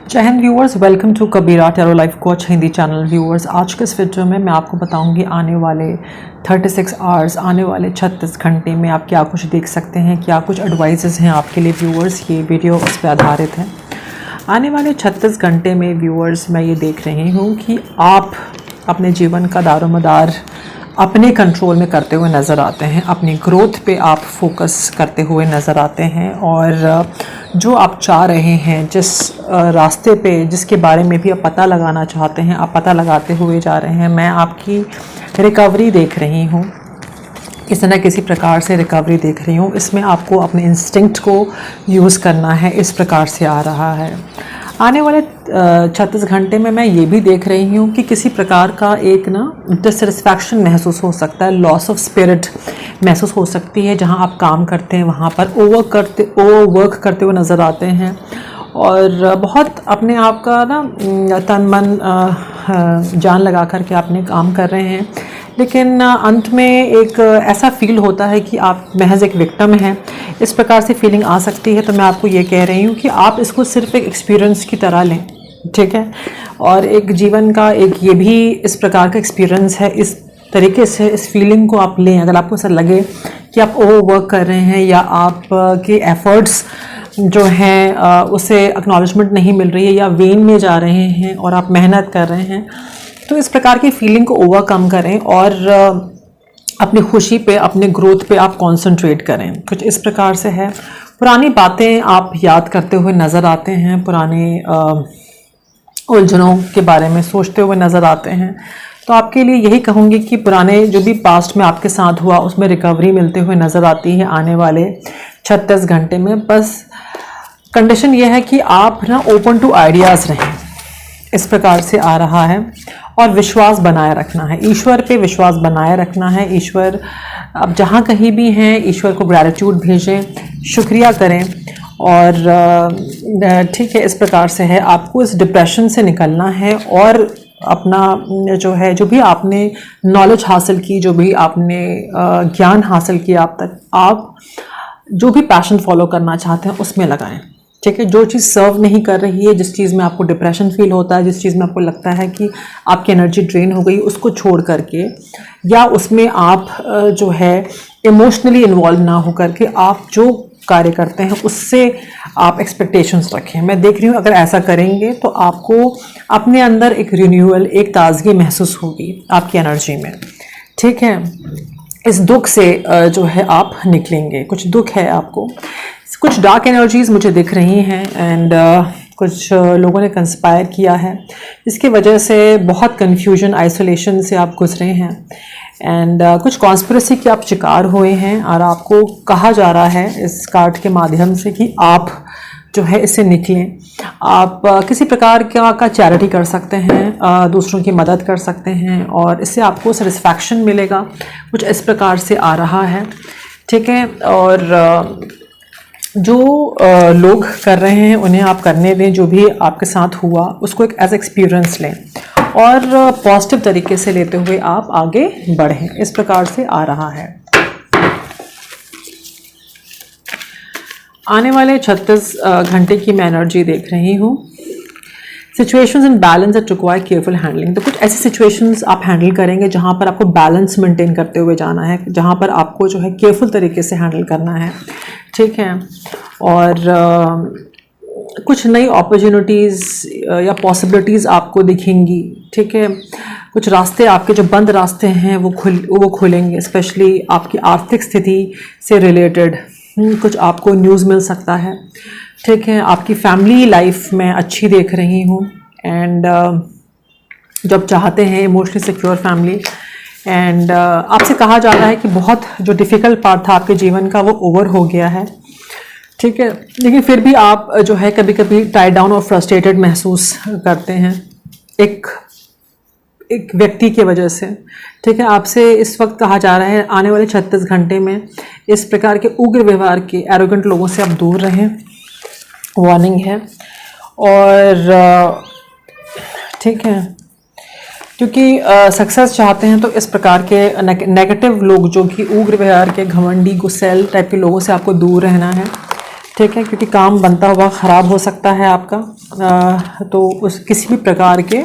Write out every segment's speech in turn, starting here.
जय हिंद viewers, welcome to Kabira tarot life coach Hindi channel. Viewers, आज के इस वीडियो में मैं आपको बताऊंगी आने वाले 36 आवर्स, आने वाले 36 घंटे में आप क्या कुछ देख सकते हैं, क्या कुछ एडवाइसेस हैं आपके लिए। व्यूअर्स, ये वीडियो उस पर आधारित है। आने वाले 36 घंटे में व्यूअर्स मैं ये देख रही हूँ कि आप अपने जीवन का दारोमदार अपने कंट्रोल में करते हुए नज़र आते हैं, अपनी ग्रोथ पे आप फोकस करते हुए नज़र आते हैं और जो आप चाह रहे हैं, जिस रास्ते पे, जिसके बारे में भी आप पता लगाना चाहते हैं, आप पता लगाते हुए जा रहे हैं। मैं आपकी रिकवरी देख रही हूँ, किसी न किसी प्रकार से रिकवरी देख रही हूँ। इसमें आपको अपने इंस्टिंक्ट को यूज़ करना है, इस प्रकार से आ रहा है। आने वाले 36 घंटे में मैं ये भी देख रही हूँ कि किसी प्रकार का एक डिससेटिस्फैक्शन महसूस हो सकता है, लॉस ऑफ स्पिरिट महसूस हो सकती है। जहाँ आप काम करते हैं वहाँ पर ओवरवर्क करते हुए नज़र आते हैं और बहुत अपने आप का तन मन जान लगा कर के आपने काम कर रहे हैं, लेकिन अंत में एक ऐसा फील होता है कि आप महज एक विक्टिम हैं। इस प्रकार से फीलिंग आ सकती है। तो मैं आपको ये कह रही हूँ कि आप इसको सिर्फ एक एक्सपीरियंस की तरह लें, ठीक है। और एक जीवन का एक ये भी इस प्रकार का एक्सपीरियंस है। इस तरीके से इस फीलिंग को आप लें। अगर आपको ऐसा लगे कि आप ओवरवर्क कर रहे हैं या आप के एफर्ट्स जो हैं उसे एक्नॉलेजमेंट नहीं मिल रही है या वेन में जा रहे हैं और आप मेहनत कर रहे हैं, तो इस प्रकार की फीलिंग को ओवरकम करें और अपनी खुशी पे, अपने ग्रोथ पे आप कंसंट्रेट करें। कुछ इस प्रकार से है। पुरानी बातें आप याद करते हुए नज़र आते हैं, पुराने उलझनों के बारे में सोचते हुए नज़र आते हैं। तो आपके लिए यही कहूँगी कि पुराने जो भी पास्ट में आपके साथ हुआ उसमें रिकवरी मिलते हुए नज़र आती है आने वाले 36 घंटे में। बस कंडीशन ये है कि आप ओपन टू आइडियाज़ रहें, इस प्रकार से आ रहा है। और विश्वास बनाए रखना है, ईश्वर पे विश्वास बनाए रखना है। ईश्वर, आप जहाँ कहीं भी हैं, ईश्वर को ग्रैटिट्यूड भेजें, शुक्रिया करें और ठीक है, इस प्रकार से है। आपको इस डिप्रेशन से निकलना है और अपना जो है, जो भी आपने नॉलेज हासिल की, जो भी आपने ज्ञान हासिल किया अब तक, आप जो भी पैशन फॉलो करना चाहते हैं उसमें लगाएं, ठीक है। जो चीज़ सर्व नहीं कर रही है, जिस चीज़ में आपको डिप्रेशन फील होता है, जिस चीज़ में आपको लगता है कि आपकी एनर्जी ड्रेन हो गई, उसको छोड़ करके या उसमें आप जो है इमोशनली इन्वॉल्व ना हो करके आप जो कार्य करते हैं उससे आप एक्सपेक्टेशंस रखें। मैं देख रही हूँ अगर ऐसा करेंगे तो आपको अपने अंदर एक रिन्यूअल, एक ताजगी महसूस होगी आपकी एनर्जी में, ठीक है। इस दुख से जो है आप निकलेंगे। कुछ दुख है आपको, कुछ डार्क एनर्जीज मुझे दिख रही हैं एंड कुछ लोगों ने कंस्पायर किया है, इसकी वजह से बहुत कन्फ्यूजन, आइसोलेशन से आप गुजरे हैं एंड कुछ कॉन्स्पिरेसी के आप शिकार हुए हैं और आपको कहा जा रहा है इस कार्ड के माध्यम से कि आप जो है इससे निकलें। आप किसी प्रकार का चैरिटी कर सकते हैं, दूसरों की मदद कर सकते हैं और इससे आपको सेटिस्फैक्शन मिलेगा। कुछ इस प्रकार से आ रहा है, ठीक है। और जो लोग कर रहे हैं उन्हें आप करने दें, जो भी आपके साथ हुआ उसको एक एज एक्सपीरियंस लें और पॉजिटिव तरीके से लेते हुए आप आगे बढ़ें। इस प्रकार से आ रहा है। आने वाले 36 घंटे की मैं एनर्जी देख रही हूँ। Situations in balance that require careful handling. तो कुछ ऐसी सिचुएशंस आप हैंडल करेंगे जहाँ पर आपको बैलेंस मेंटेन करते हुए जाना है, जहाँ पर आपको जो है केयरफुल तरीके से हैंडल करना है, ठीक है। और कुछ नई अपॉर्चुनिटीज़ या पॉसिबिलिटीज़ आपको दिखेंगी, ठीक है। कुछ रास्ते आपके जो बंद रास्ते हैं वो खुलेंगे, स्पेशली आपकी आर्थिक स्थिति से रिलेटेड कुछ आपको न्यूज़ मिल सकता है, ठीक है। आपकी फैमिली लाइफ में अच्छी देख रही हूँ एंड जब चाहते हैं इमोशनली सिक्योर फैमिली एंड आपसे कहा जा रहा है कि बहुत जो डिफ़िकल्ट पार्ट था आपके जीवन का वो ओवर हो गया है, ठीक है। लेकिन फिर भी आप जो है कभी कभी टाइड डाउन और फ्रस्ट्रेटेड महसूस करते हैं एक व्यक्ति की वजह से, ठीक है। आपसे इस वक्त कहा जा रहा है आने वाले 36 घंटे में इस प्रकार के उग्र व्यवहार के, एरोगेंट लोगों से आप दूर रहें, वार्निंग है। और ठीक है, क्योंकि सक्सेस चाहते हैं तो इस प्रकार के नेगेटिव लोग, जो कि उग्र व्यवहार के, घमंडी, गुस्सैल टाइप के लोगों से आपको दूर रहना है, ठीक है, क्योंकि काम बनता हुआ ख़राब हो सकता है आपका। तो उस किसी भी प्रकार के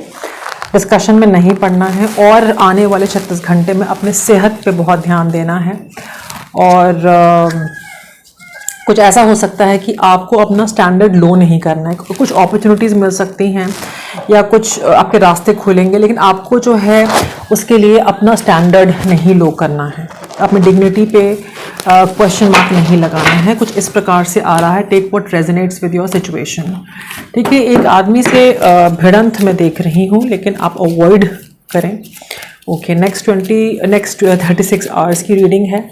डिस्कशन में नहीं पड़ना है और आने वाले 36 घंटे में अपने सेहत पे बहुत ध्यान देना है। और कुछ ऐसा हो सकता है कि आपको अपना स्टैंडर्ड लो नहीं करना है। कुछ अपॉर्चुनिटीज़ मिल सकती हैं या कुछ आपके रास्ते खुलेंगे, लेकिन आपको जो है उसके लिए अपना स्टैंडर्ड नहीं लो करना है, अपनी डिग्निटी पे क्वेश्चन मार्क नहीं लगाना है। कुछ इस प्रकार से आ रहा है, take what resonates with your situation. ठीक है, एक आदमी से भिड़ंत मैं देख रही हूँ, लेकिन आप अवॉइड करें। ओके, नेक्स्ट 36 आवर्स की रीडिंग है।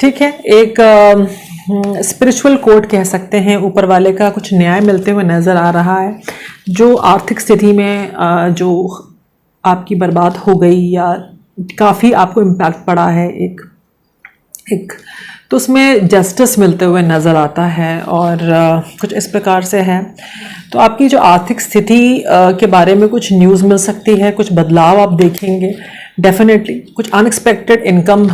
ठीक है, एक स्पिरिचुअल कोड कह सकते हैं, ऊपर वाले का कुछ न्याय मिलते हुए नज़र आ रहा है। जो आर्थिक स्थिति में जो आपकी बर्बाद हो गई या काफ़ी आपको इम्पैक्ट पड़ा है एक तो उसमें जस्टिस मिलते हुए नज़र आता है। और कुछ इस प्रकार से है, तो आपकी जो आर्थिक स्थिति के बारे में कुछ न्यूज़ मिल सकती है, कुछ बदलाव आप देखेंगे डेफिनेटली। कुछ अनएक्सपेक्टेड इनकम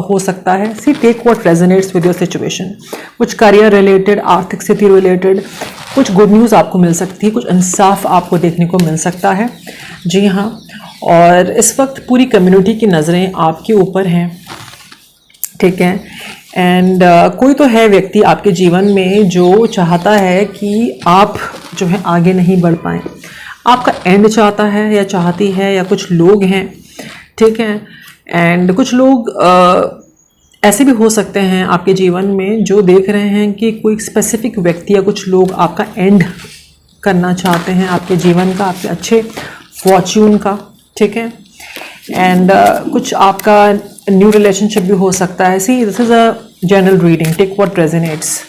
हो सकता है। See take what resonates with your situation. कुछ करियर रिलेटेड, आर्थिक स्थिति रिलेटेड कुछ गुड न्यूज़ आपको मिल सकती है, कुछ इंसाफ आपको देखने को मिल सकता है। जी हाँ, और इस वक्त पूरी कम्युनिटी की नज़रें आपके ऊपर हैं। ठीक है, एंड कोई तो है व्यक्ति आपके जीवन में जो चाहता है कि आप जो है आगे नहीं बढ़ पाएँ, आपका एंड चाहता है या चाहती है, या कुछ लोग हैं। ठीक है, एंड कुछ लोग ऐसे भी हो सकते हैं आपके जीवन में जो देख रहे हैं कि कोई स्पेसिफिक व्यक्ति या कुछ लोग आपका एंड करना चाहते हैं, आपके जीवन का, आपके अच्छे फॉर्च्यून का। ठीक है, एंड कुछ आपका न्यू रिलेशनशिप भी हो सकता है। See this is a general reading, take what resonates.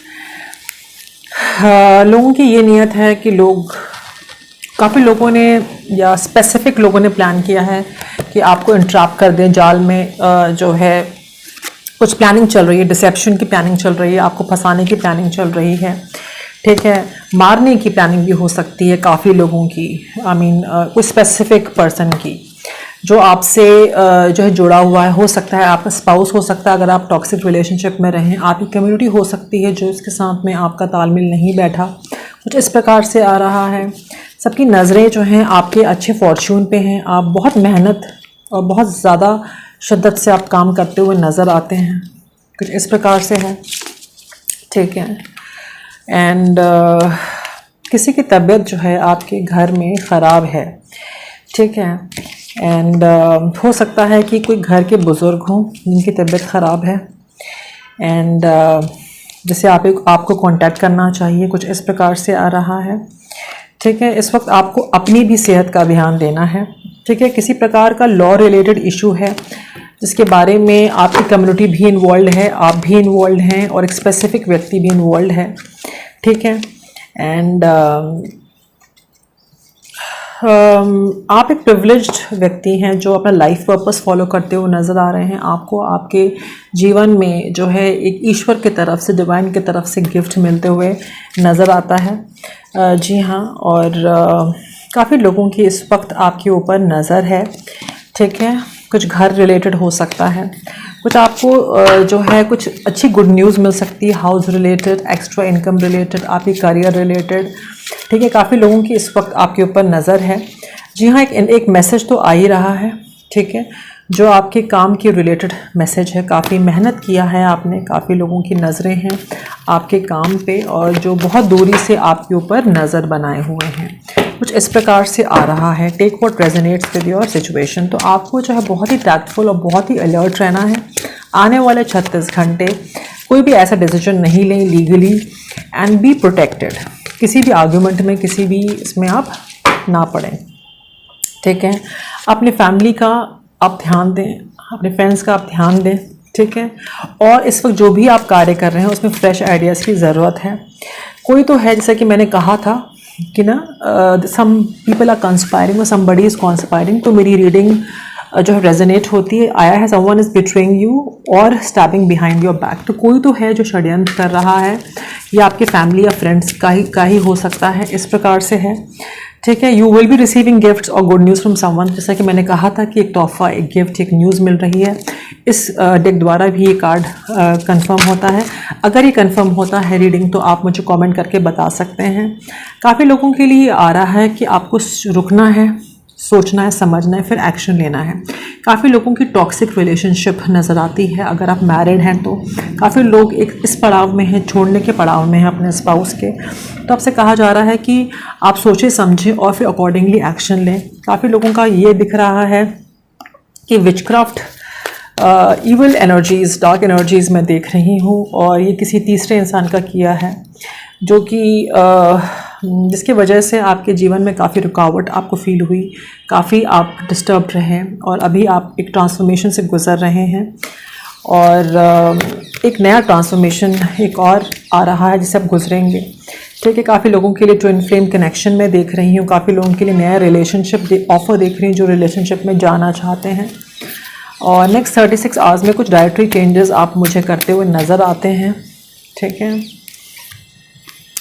लोगों की ये नियत है कि काफ़ी लोगों ने या स्पेसिफिक लोगों ने प्लान किया है कि आपको इंट्रैप कर दें जाल में। जो है कुछ प्लानिंग चल रही है, डिसेप्शन की प्लानिंग चल रही है, आपको फंसाने की प्लानिंग चल रही है। ठीक है, मारने की प्लानिंग भी हो सकती है काफ़ी लोगों की। आई मीन कोई स्पेसिफिक पर्सन की जो आपसे जो है जुड़ा हुआ है। हो सकता है आपका स्पाउस हो सकता है, अगर आप टॉक्सिक रिलेशनशिप में रहें। आपकी कम्युनिटी हो सकती है जो इसके साथ में आपका तालमेल नहीं बैठा। कुछ इस प्रकार से आ रहा है। सबकी नज़रें जो हैं आपके अच्छे फॉर्च्यून पे हैं। आप बहुत मेहनत और बहुत ज़्यादा शिद्दत से आप काम करते हुए नज़र आते हैं। कुछ इस प्रकार से है। ठीक है, एंड किसी की तबीयत जो है आपके घर में ख़राब है। ठीक है, एंड हो सकता है कि कोई घर के बुज़ुर्ग हों जिनकी तबीयत ख़राब है, एंड जिसे आपको कांटेक्ट करना चाहिए। कुछ इस प्रकार से आ रहा है। ठीक है, इस वक्त आपको अपनी भी सेहत का ध्यान देना है। ठीक है, किसी प्रकार का लॉ रिलेटेड इशू है जिसके बारे में आपकी कम्युनिटी भी इन्वॉल्व है, आप भी इन्वॉल्व हैं, और एक स्पेसिफिक व्यक्ति भी इन्वॉल्व है। ठीक है, एंड आप एक प्रिविलेज्ड व्यक्ति हैं जो अपना लाइफ पर्पस फॉलो करते हुए नज़र आ रहे हैं। आपको आपके जीवन में जो है एक ईश्वर की तरफ से, डिवाइन की तरफ से गिफ्ट मिलते हुए नज़र आता है। जी हाँ, और काफ़ी लोगों की इस वक्त आपके ऊपर नज़र है। ठीक है, कुछ घर रिलेटेड हो सकता है, कुछ आपको जो है कुछ अच्छी गुड न्यूज़ मिल सकती है, house related, extra income related, आपकी करियर रिलेटेड। ठीक है, काफ़ी लोगों की इस वक्त आपके ऊपर नज़र है। जी हाँ, एक मैसेज तो आ ही रहा है। ठीक है, जो आपके काम के रिलेटेड मैसेज है। काफ़ी मेहनत किया है आपने, काफ़ी लोगों की नज़रें हैं आपके काम पे, और जो बहुत दूरी से आपके ऊपर नज़र बनाए हुए हैं। कुछ इस प्रकार से आ रहा है, take what resonates with your situation. तो आपको जो है बहुत ही टैक्टफुल और बहुत ही अलर्ट रहना है। आने वाले 36 घंटे कोई भी ऐसा डिसीजन नहीं लें लीगली, एंड बी प्रोटेक्टेड। किसी भी आर्ग्यूमेंट में, किसी भी इसमें आप ना पड़ें। ठीक है, अपनी फैमिली का आप ध्यान दें, अपने फ्रेंड्स का आप ध्यान दें। ठीक है, और इस वक्त जो भी आप कार्य कर रहे हैं उसमें फ्रेश आइडियाज़ की ज़रूरत है। कोई तो है, जैसा कि मैंने कहा था कि ना सम पीपल आर कंस्पायरिंग और समबडी इज़ कॉन्स्पायरिंग। तो मेरी रीडिंग जो है रेजोनेट होती है, आया है समवन इज़ बिट्रेइंग यू और स्टैबिंग बिहाइंड योर बैक। तो कोई तो है जो षड्यंत्र कर रहा है, या आपके फैमिली या फ्रेंड्स का ही हो सकता है। इस प्रकार से है। ठीक है। You will be receiving gifts और गुड न्यूज़ फ्रॉम समवन। जैसा कि मैंने कहा था कि एक तोहफा, एक गिफ्ट, एक न्यूज़ मिल रही है। इस डेक द्वारा भी ये कार्ड कंफर्म होता है। अगर ये कंफर्म होता है रीडिंग तो आप मुझे कमेंट करके बता सकते हैं। काफ़ी लोगों के लिए आ रहा है कि आपको रुकना है, सोचना है, समझना है, फिर एक्शन लेना है। काफ़ी लोगों की टॉक्सिक रिलेशनशिप नज़र आती है। अगर आप मैरिड हैं तो काफ़ी लोग एक इस पड़ाव में हैं, छोड़ने के पड़ाव में हैं अपने स्पाउस के। तो आपसे कहा जा रहा है कि आप सोचें समझें और फिर अकॉर्डिंगली एक्शन लें। काफ़ी लोगों का ये दिख रहा है कि witchcraft, evil energies, dark energies मैं देख रही हूँ और ये किसी तीसरे इंसान का किया है, जो कि जिसकी वजह से आपके जीवन में काफ़ी रुकावट आपको फील हुई, काफ़ी आप डिस्टर्ब रहे और अभी आप एक ट्रांसफॉर्मेशन से गुज़र रहे हैं और एक नया ट्रांसफॉर्मेशन एक और आ रहा है जिससे आप गुजरेंगे। ठीक है। काफ़ी लोगों के लिए ट्विन फ्लेम कनेक्शन में देख रही हूँ। काफ़ी लोगों के लिए नया रिलेशनशिप ऑफर देख रही हूँ जो रिलेशनशिप में जाना चाहते हैं। और नेक्स्ट 36 आवर्स में कुछ डाइटरी चेंजेस आप मुझे करते हुए नज़र आते हैं। ठीक है।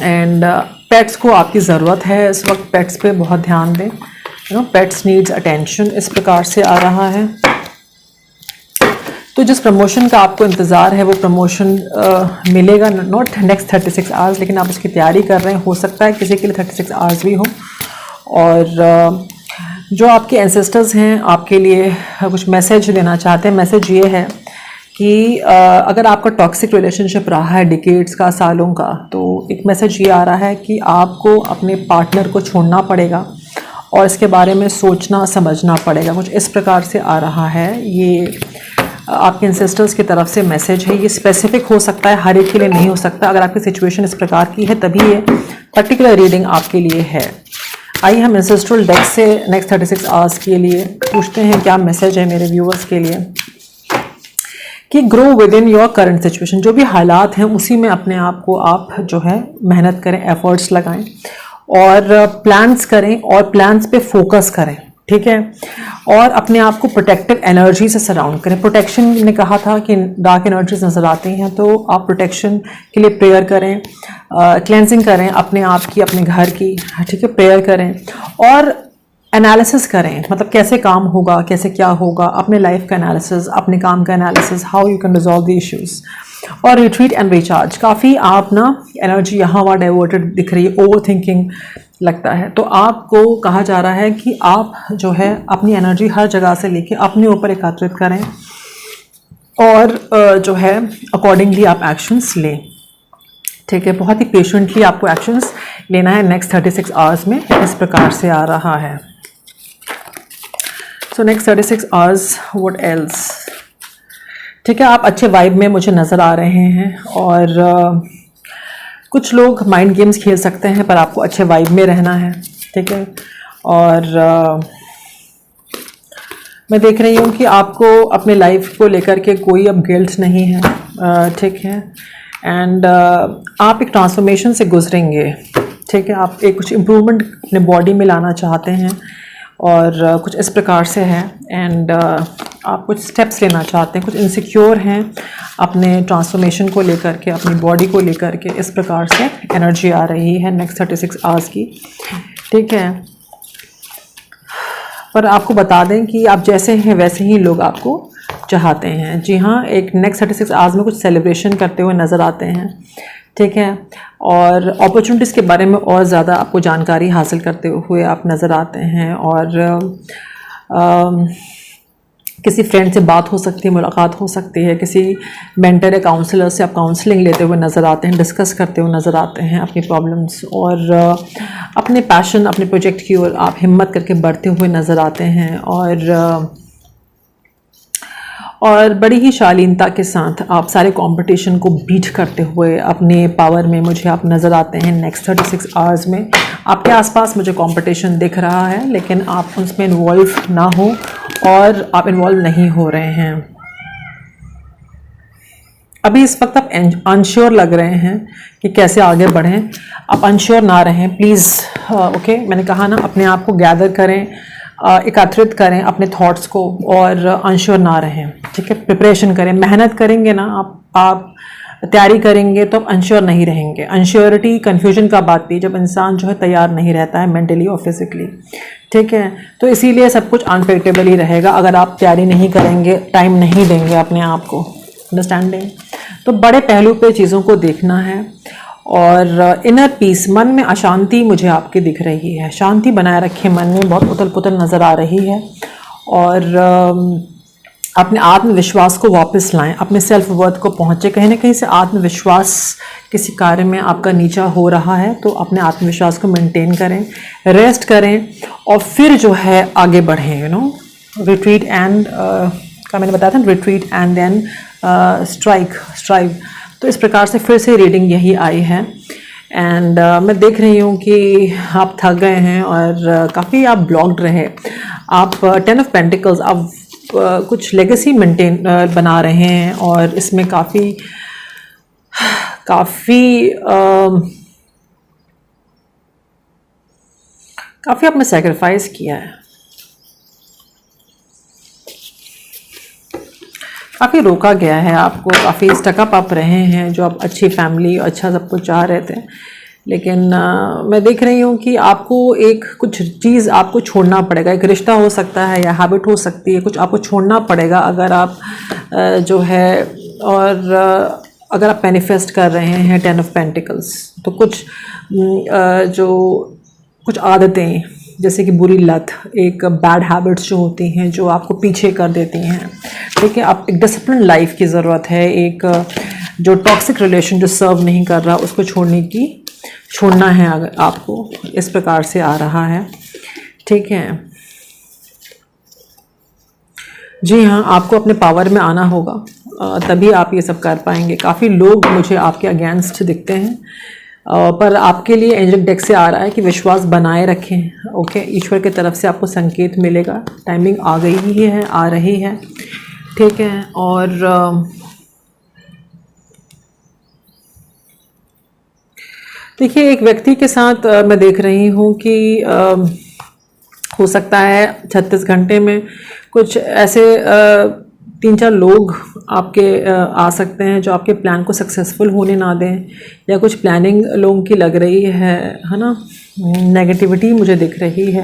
एंड पेट्स को आपकी ज़रूरत है इस वक्त, पेट्स पे बहुत ध्यान दें। पेट्स नीड्स अटेंशन, इस प्रकार से आ रहा है। तो जिस प्रमोशन का आपको इंतज़ार है वो प्रमोशन मिलेगा, नॉट नेक्स्ट 36 आवर्स, लेकिन आप उसकी तैयारी कर रहे हैं। हो सकता है किसी के लिए 36 आवर्स भी हो। और जो आपके एंसेस्टर्स हैं आपके लिए कुछ मैसेज देना चाहते हैं। मैसेज ये है कि अगर आपका टॉक्सिक रिलेशनशिप रहा है डिकेड्स का, सालों का, तो एक मैसेज ये आ रहा है कि आपको अपने पार्टनर को छोड़ना पड़ेगा और इसके बारे में सोचना समझना पड़ेगा। कुछ इस प्रकार से आ रहा है। ये आपके एंसेस्टर्स की तरफ से मैसेज है। ये स्पेसिफिक हो सकता है, हर एक के लिए नहीं हो सकता। अगर आपकी सिचुएशन इस प्रकार की है तभी ये पर्टिकुलर रीडिंग आपके लिए है। आइए हम एंसेस्ट्रल डेक से नेक्स्ट 36 आवर्स के लिए पूछते हैं क्या मैसेज है मेरे व्यूअर्स के लिए। कि grow with in your current situation, जो भी हालात हैं उसी में अपने आप को आप जो है मेहनत करें, एफर्ट्स लगाएं और प्लान्स करें और प्लान्स पे फोकस करें। ठीक है। और अपने आप को प्रोटेक्टिव एनर्जी से सराउंड करें। प्रोटेक्शन ने कहा था कि डार्क एनर्जीज नज़र आती हैं तो आप प्रोटेक्शन के लिए प्रेयर करें, क्लेंजिंग करें अपने आप की, अपने घर की। ठीक है। प्रेयर करें और एनालिसिस करें, मतलब कैसे काम होगा, कैसे क्या होगा, अपने लाइफ का एनालिसिस, अपने काम का analysis, how you can resolve the issues. और रिट्रीट एंड रिचार्ज। काफ़ी आप ना एनर्जी यहाँ वहाँ डाइवर्टेड दिख रही है, ओवर थिंकिंग लगता है। तो आपको कहा जा रहा है कि आप जो है अपनी एनर्जी हर जगह से लेके अपने ऊपर एकत्रित करें और जो है अकॉर्डिंगली आप एक्शंस लें। ठीक है। बहुत ही पेशेंटली आपको एक्शंस लेना है नेक्स्ट 36 आवर्स में, इस प्रकार से आ रहा है। So next 36 hours what else. ठीक है। आप अच्छे वाइब में मुझे नज़र आ रहे हैं और कुछ लोग माइंड गेम्स खेल सकते हैं पर आपको अच्छे वाइब में रहना है। ठीक है। और मैं देख रही हूँ कि आपको अपने लाइफ को लेकर के कोई अब गिल्ट नहीं है। ठीक है। एंड आप एक ट्रांसफॉर्मेशन से गुजरेंगे। ठीक है। आप एक कुछ इम्प्रूवमेंट अपने बॉडी में लाना चाहते हैं और कुछ इस प्रकार से है। एंड आप कुछ स्टेप्स लेना चाहते हैं, कुछ इनसिक्योर हैं अपने ट्रांसफॉर्मेशन को लेकर के, अपनी बॉडी को लेकर के। इस प्रकार से एनर्जी आ रही है नेक्स्ट 36 आवर्स की। ठीक है। पर आपको बता दें कि आप जैसे हैं वैसे ही लोग आपको चाहते हैं। जी हाँ, एक नेक्स्ट 36 आवर्स में कुछ सेलिब्रेशन करते हुए नज़र आते हैं। ठीक है। और अपॉर्चुनिटीज़ के बारे में और ज़्यादा आपको जानकारी हासिल करते हुए आप नज़र आते हैं और किसी फ्रेंड से बात हो सकती है, मुलाकात हो सकती है, किसी मेंटर या काउंसलर से आप काउंसलिंग लेते हुए नज़र आते हैं, डिस्कस करते हुए नज़र आते हैं अपनी प्रॉब्लम्स और अपने पैशन, अपने प्रोजेक्ट की ओर आप हिम्मत करके बढ़ते हुए नज़र आते हैं और बड़ी ही शालीनता के साथ आप सारे कंपटीशन को बीट करते हुए अपने पावर में मुझे आप नज़र आते हैं नेक्स्ट 36 आवर्स में। आपके आसपास मुझे कंपटीशन दिख रहा है लेकिन आप उसमें इन्वॉल्व ना हो और आप इन्वॉल्व नहीं हो रहे हैं। अभी इस वक्त आप अनश्योर लग रहे हैं कि कैसे आगे बढ़ें। आप अनश्योर ना रहें प्लीज़। ओके। मैंने कहा ना, अपने आप को गैदर करें, एकत्रित करें अपने थॉट्स को और अनश्योर ना रहें। ठीक है। प्रिपरेशन करें, मेहनत करेंगे ना आप तैयारी करेंगे तो आप अनश्योर नहीं रहेंगे। अनश्योरिटी कन्फ्यूजन का बात भी, जब इंसान जो है तैयार नहीं रहता है मेंटली और फिजिकली, ठीक है, तो इसीलिए सब कुछ अनप्रेडिक्टेबल ही रहेगा अगर आप तैयारी नहीं करेंगे, टाइम नहीं देंगे अपने आप को। अंडरस्टैंडिंग? तो बड़े पहलू पे चीज़ों को देखना है। और इनर पीस, मन में अशांति मुझे आपके दिख रही है, शांति बनाए रखें मन में, बहुत उथल पुथल नज़र आ रही है। और अपने आत्मविश्वास को वापस लाएं, अपने सेल्फ वर्थ को पहुँचे। कहीं ना कहीं से आत्मविश्वास किसी कार्य में आपका नीचा हो रहा है, तो अपने आत्मविश्वास को मेंटेन करें, रेस्ट करें और फिर जो है आगे बढ़ें। यू नो, रिट्रीट एंड का मैंने बताया था, रिट्रीट एंड देन स्ट्राइव। तो इस प्रकार से फिर से रीडिंग यही आई है। एंड मैं देख रही हूँ कि आप थक गए हैं और काफ़ी आप ब्लॉक्ड रहे। आप 10 ऑफ पेंटिकल्स, आप कुछ लेगेसी मेंटेन बना रहे हैं और इसमें काफ़ी आपने सैक्रिफाइस किया है, काफ़ी रोका गया है आपको, काफ़ी स्टकअप आप रहे हैं, जो आप अच्छी फैमिली, अच्छा सब कुछ चाह रहे थे। लेकिन मैं देख रही हूँ कि आपको एक कुछ चीज़ आपको छोड़ना पड़ेगा। एक रिश्ता हो सकता है या हैबिट हो सकती है, कुछ आपको छोड़ना पड़ेगा अगर आप जो है, और अगर आप मैनिफेस्ट कर रहे हैं 10 ऑफ पेंटिकल्स, तो कुछ जो कुछ आदतें, जैसे कि बुरी लत, एक बैड हैबिट्स जो होती हैं जो आपको पीछे कर देती हैं, ठीक है। आप एक डिसिप्लिन लाइफ की ज़रूरत है। एक जो टॉक्सिक रिलेशन जो सर्व नहीं कर रहा, उसको छोड़ना है अगर आपको, इस प्रकार से आ रहा है, ठीक है। जी हाँ, आपको अपने पावर में आना होगा, तभी आप ये सब कर पाएंगे। काफ़ी लोग मुझे आपके अगेंस्ट दिखते हैं, पर आपके लिए एंजलिक डेक से आ रहा है कि विश्वास बनाए रखें। ओके, ईश्वर की तरफ से आपको संकेत मिलेगा, टाइमिंग आ गई ही है, आ रही है, ठीक है। और देखिए, एक व्यक्ति के साथ मैं देख रही हूँ कि हो सकता है 36 घंटे में कुछ ऐसे 3-4 लोग आपके आ सकते हैं जो आपके प्लान को सक्सेसफुल होने ना दें, या कुछ प्लानिंग लोगों की लग रही है ना। नेगेटिविटी मुझे दिख रही है,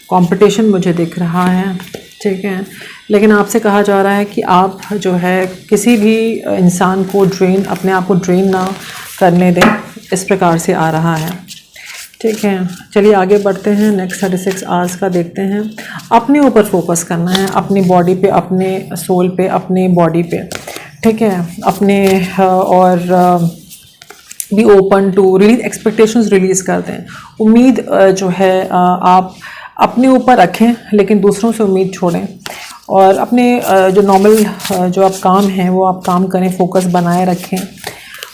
कंपटीशन मुझे दिख रहा है, ठीक है। लेकिन आपसे कहा जा रहा है कि आप जो है किसी भी इंसान को अपने आप को ड्रेन ना करने दें, इस प्रकार से आ रहा है, ठीक है। चलिए आगे बढ़ते हैं, नेक्स्ट 36 आवर्स का देखते हैं। अपने ऊपर फोकस करना है, अपनी बॉडी पे, अपने सोल पे, अपने बॉडी पे, ठीक है। अपने और be open to release expectations, release करते हैं। उम्मीद जो है आप अपने ऊपर रखें, लेकिन दूसरों से उम्मीद छोड़ें। और अपने जो नॉर्मल जो आप काम हैं वो आप काम करें, फोकस बनाए रखें।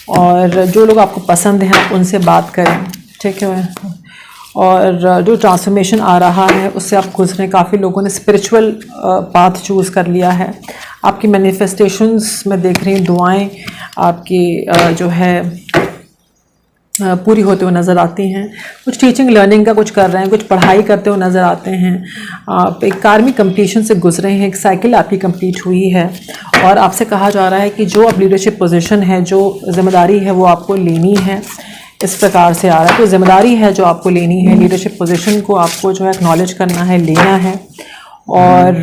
और जो लोग आपको पसंद हैं आप उनसे बात करें, ठीक है। और जो ट्रांसफॉर्मेशन आ रहा है उससे आप गुजरें। काफ़ी लोगों ने स्पिरिचुअल पाथ चूज़ कर लिया है। आपकी मैनिफेस्टेशंस में देख रही हूँ, दुआएं आपकी जो है पूरी होते हुए नज़र आती हैं। कुछ टीचिंग लर्निंग का कुछ कर रहे हैं, कुछ पढ़ाई करते हुए नज़र आते हैं। आप एक कार्मिक कंप्लीशन से गुजरे हैं, एक साइकिल आपकी कंप्लीट हुई है। और आपसे कहा जा रहा है कि जो अब लीडरशिप पोजीशन है, जो जिम्मेदारी है वो आपको लेनी है, इस प्रकार से आ रहा है। तो जिम्मेदारी है जो आपको लेनी है, लीडरशिप पोजीशन को आपको जो है एक्नॉलेज करना है, लेना है। और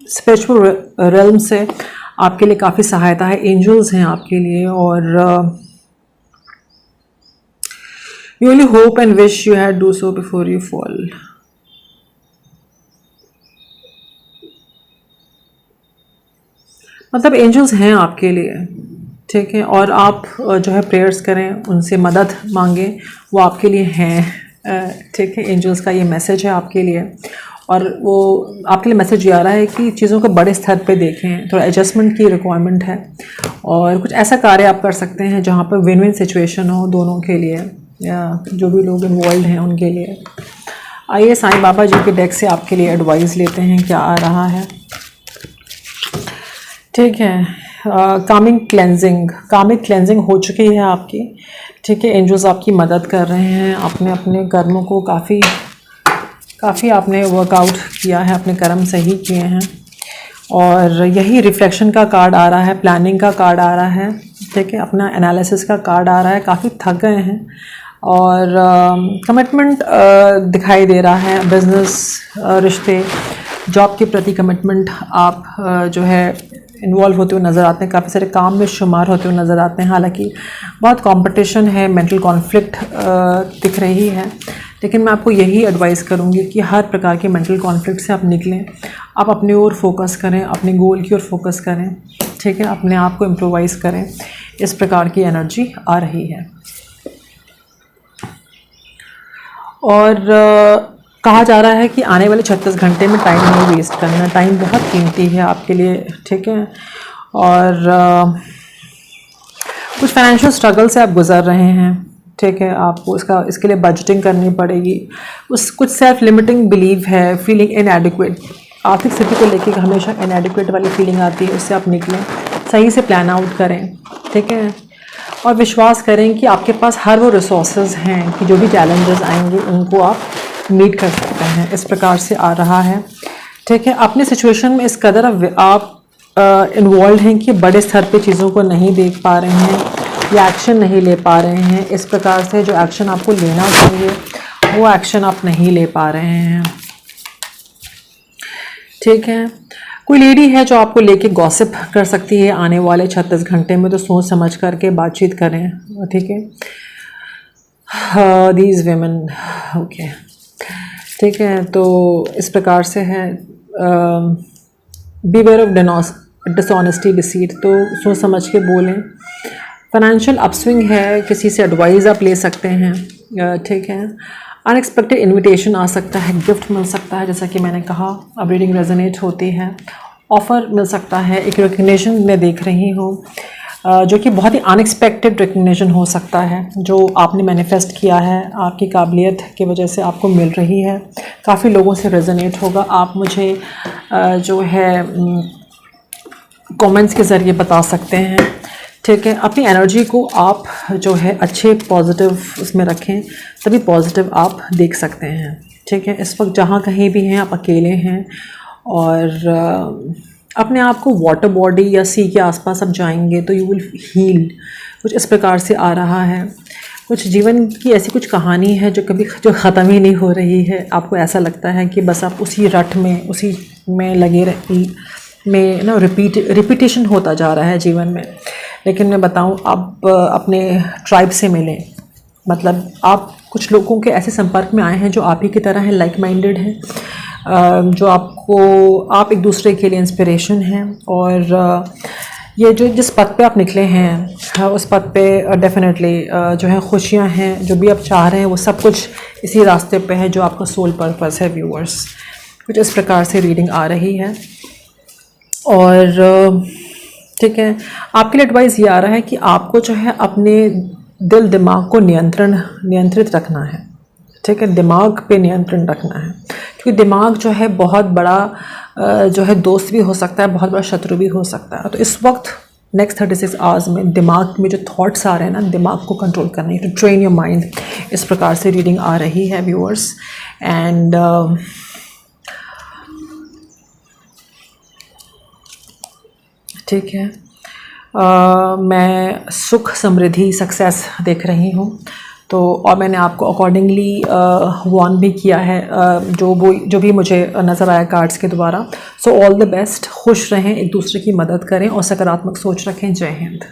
स्पिरिचुअल रेल्म से आपके लिए काफ़ी सहायता है, एंजल्स हैं आपके लिए। और you only hope and wish you had do so before you fall. मतलब एंजल्स हैं आपके लिए, ठीक है। और आप जो है प्रेयर्स करें, उनसे मदद मांगें, वो आपके लिए हैं, ठीक है। एंजल्स का ये मैसेज है आपके लिए। और वो आपके लिए मैसेज ये आ रहा है कि चीज़ों को बड़े स्तर पे देखें, थोड़ा एडजस्टमेंट की रिक्वायरमेंट है। और कुछ ऐसा कार्य आप कर सकते हैं जहाँ पर विन विन सिचुएशन हो दोनों के लिए, या जो भी लोग इन्वॉल्व हैं उनके लिए। आइए साईं बाबा जी के डेक से आपके लिए एडवाइस लेते हैं, क्या आ रहा है, ठीक है। कामिक क्लेंजिंग हो चुकी है आपकी, ठीक है। एंजल्स आपकी मदद कर रहे हैं। आपने अपने कर्मों को काफ़ी आपने वर्कआउट किया है, अपने कर्म सही किए हैं। और यही रिफ्लेक्शन का कार्ड आ रहा है, प्लानिंग का कार्ड आ रहा है, ठीक है, अपना एनालिसिस का कार्ड आ रहा है। काफ़ी थक गए हैं और कमिटमेंट दिखाई दे रहा है, बिजनेस, रिश्ते, जॉब के प्रति कमिटमेंट आप जो है इन्वॉल्व होते हुए नज़र आते हैं, काफ़ी सारे काम में शुमार होते हुए नज़र आते हैं। हालांकि बहुत कंपटीशन है, मेंटल कॉन्फ्लिक्ट दिख रही है, लेकिन मैं आपको यही एडवाइस करूंगी कि हर प्रकार के मेंटल कॉन्फ्लिक्ट से आप निकलें, आप अपनी ओर फोकस करें, अपने गोल की ओर फोकस करें, ठीक है, अपने आप को इम्प्रोवाइज़ करें। इस प्रकार की एनर्जी आ रही है। और कहा जा रहा है कि आने वाले 36 घंटे में टाइम नहीं वेस्ट करना, टाइम बहुत कीमती है आपके लिए, ठीक है। और कुछ फाइनेंशियल स्ट्रगल से आप गुजर रहे हैं, ठीक है, आपको इसके लिए बजटिंग करनी पड़ेगी। कुछ सेल्फ लिमिटिंग बिलीव है, फीलिंग इनएडिक्वेट, आर्थिक स्थिति को लेकर हमेशा इनएडिक्वेट वाली फीलिंग आती है, उससे आप निकलें, सही से प्लान आउट करें, ठीक है, और विश्वास करें कि आपके पास हर वो रिसोर्सेज हैं कि जो भी चैलेंजेस आएंगे उनको आप मीट कर सकते हैं। इस प्रकार से आ रहा है, ठीक है। अपने सिचुएशन में इस कदर आप इन्वॉल्व हैं कि बड़े स्तर पे चीज़ों को नहीं देख पा रहे हैं या एक्शन नहीं ले पा रहे हैं। इस प्रकार से जो एक्शन आपको लेना चाहिए वो एक्शन आप नहीं ले पा रहे हैं, ठीक है। कोई लेडी है जो आपको लेके गॉसिप कर सकती है आने वाले 36 घंटे में, तो सोच समझ करके बातचीत करें, ठीक है। दीज वेमेन, ओके, ठीक है। तो इस प्रकार से है, बीवेयर ऑफ डिसऑनेस्टी, डिसीट, तो सोच समझ के बोलें। फाइनेंशियल अपस्विंग है, किसी से एडवाइस आप ले सकते हैं, ठीक है। अनएक्सपेक्टेड इनविटेशन आ सकता है, गिफ्ट मिल सकता है, जैसा कि मैंने कहा, अब रीडिंग रेजोनेट होती है। ऑफ़र मिल सकता है, एक रिकग्निशन मैं देख रही हूँ, जो कि बहुत ही अनएक्सपेक्टेड रिकग्निशन हो सकता है, जो आपने मैनिफेस्ट किया है, आपकी काबिलियत की वजह से आपको मिल रही है। काफ़ी लोगों से रेजोनेट होगा। आप मुझे जो है कमेंट्स के ज़रिए बता सकते हैं, ठीक है। अपनी एनर्जी को आप जो है अच्छे पॉजिटिव उसमें रखें, तभी पॉजिटिव आप देख सकते हैं, ठीक है। इस वक्त जहाँ कहीं भी हैं, आप अकेले हैं और अपने आप को वाटर बॉडी या सी के आसपास आप जाएंगे तो यू विल हील, कुछ इस प्रकार से आ रहा है। कुछ जीवन की ऐसी कुछ कहानी है जो ख़त्म ही नहीं हो रही है। आपको ऐसा लगता है कि बस आप उसी रट में, उसी में लगे में ना, रिपीटेशन होता जा रहा है जीवन में। लेकिन मैं बताऊं, आप अपने ट्राइब से मिलें, मतलब आप कुछ लोगों के ऐसे संपर्क में आए हैं जो आप ही की तरह हैं, लाइक माइंडेड हैं, जो आप एक दूसरे के लिए इंस्पिरेशन हैं। और ये जिस पथ पे आप निकले हैं, उस पथ पे डेफिनेटली जो है खुशियां हैं, जो भी आप चाह रहे हैं वो सब कुछ इसी रास्ते पे है जो आपका सोल पर्पस है। व्यूअर्स, कुछ इस प्रकार से रीडिंग आ रही है। और ठीक है, आपके लिए एडवाइस ये आ रहा है कि आपको जो है अपने दिल दिमाग को नियंत्रित रखना है, ठीक है। दिमाग पे नियंत्रण रखना है, क्योंकि दिमाग जो है बहुत बड़ा जो है दोस्त भी हो सकता है, बहुत बड़ा शत्रु भी हो सकता है। तो इस वक्त नेक्स्ट 36 आवर्स में दिमाग में जो थॉट्स आ रहे हैं ना, दिमाग को कंट्रोल करना है, टू ट्रेन योर माइंड। इस प्रकार से रीडिंग आ रही है व्यूअर्स। एंड ठीक है, मैं सुख, समृद्धि, सक्सेस देख रही हूँ। तो और मैंने आपको अकॉर्डिंगली वॉर्न भी किया है, जो भी मुझे नज़र आया कार्ड्स के द्वारा। सो ऑल द बेस्ट, खुश रहें, एक दूसरे की मदद करें और सकारात्मक सोच रखें। जय हिंद।